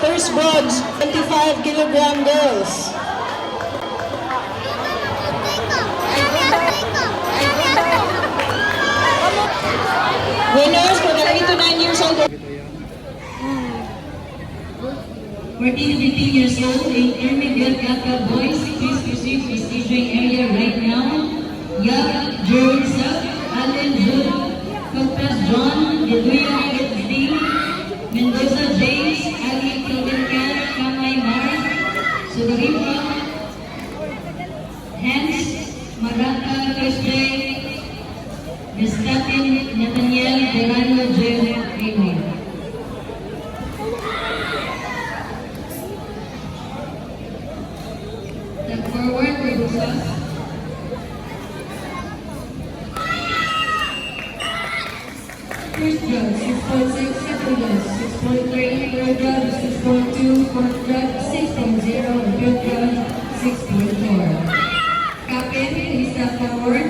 First bronze, 25-kilogram girls. Winners for the 8 to 9 years old. 14 to 15 years old, intermediate Gaka boys, please proceed to staging area right now. Yap, Jerwinsa, Allen, June, Compass, John, Yeduya, XD, Mendoza, James, Ali, Kelvin, Kat, Kamay, Mark, Sudaripa, Hans, Marata, Chris J, Mistatin, Nathaniel, Verano, Jen, Raymond. Step forward, Rubusas. First judge, 6.6, second judge, 6.3, third judge, 6.2, fourth judge, 6.0, and fifth judge, 6.4. Captain, please step forward.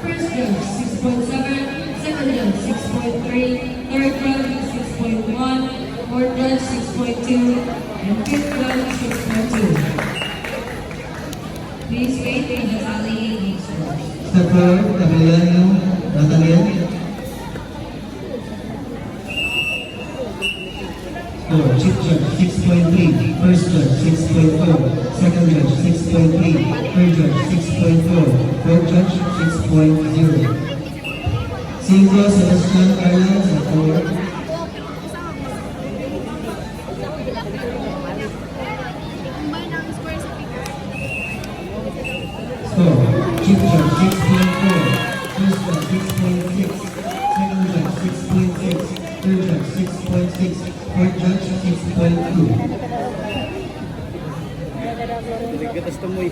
First judge, 6.7, second judge, 6.3, third judge, 6.1, fourth judge, 6.2, and fifth judge, 6.2. Please wait for the tallying scores. Step forward, Gabrielano, Nathaniel. Score, chief judge, 6.3, first judge, 6.4, second judge, 6.3, third judge, 6.4, fourth judge, 6.0. 5, Sebastian Carla, sa 4. Score, chief judge, 6.4, first judge, 6.6, second judge, 6.6, third judge, 6.6, fourth judge, 6.2. Gatas tumoy.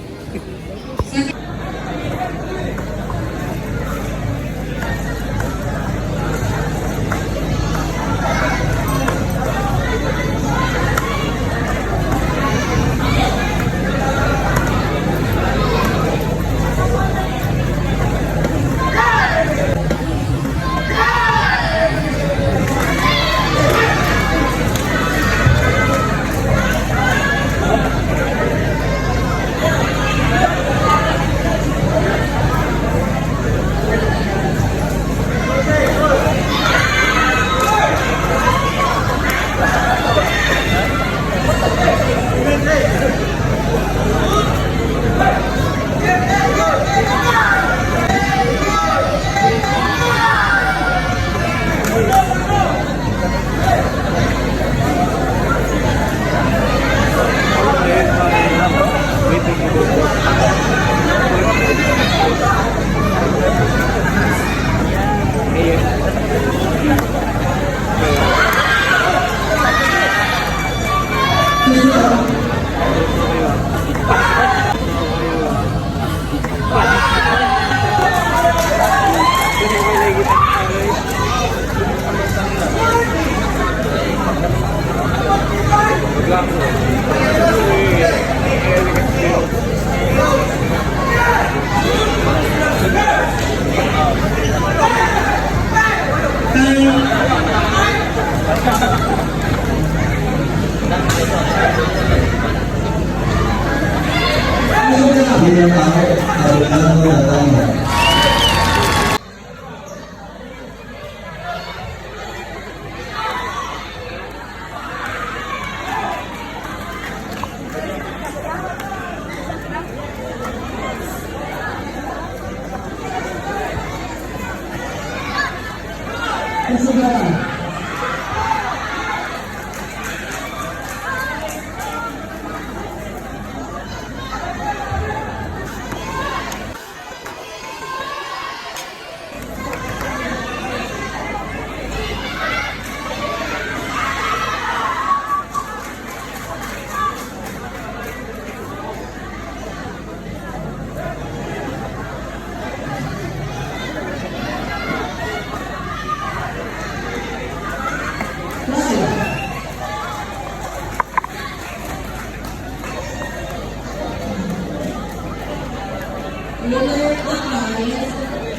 Winner of the prize,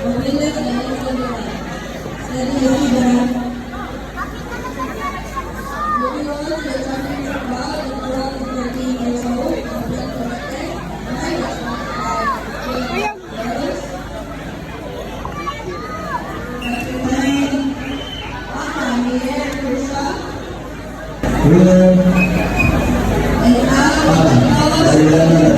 or winner of the Winner. Ariana.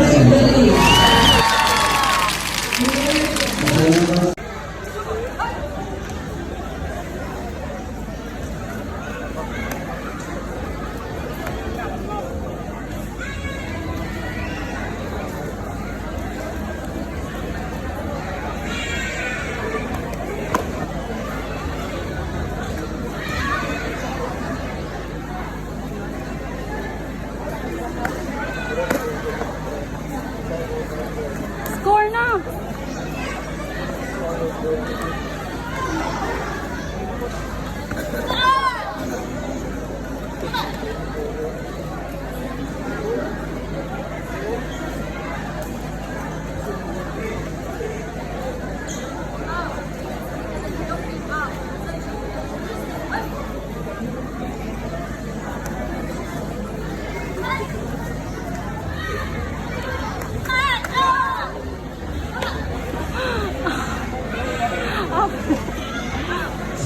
Score na!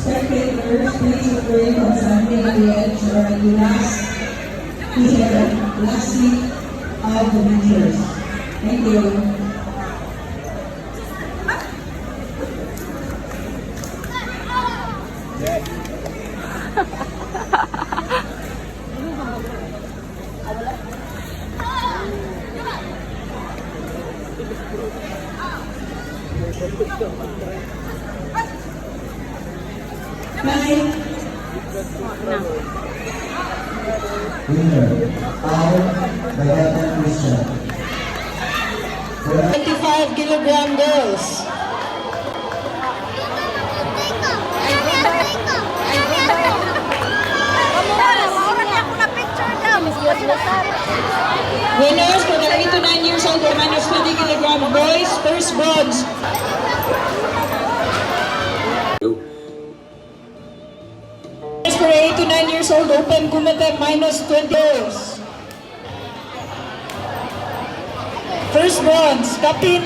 Spectators, please refrain from standing at the edge or at the last seat of the bleachers. Thank you. Winner. Bayatan Christian. 25 kilogram girls. Winners for the 8 to 9 years old women is 20 kilogram boys, first bronze. Winners for 8 to 9 years old open kumite minus 20 girls. First bronze, Kapin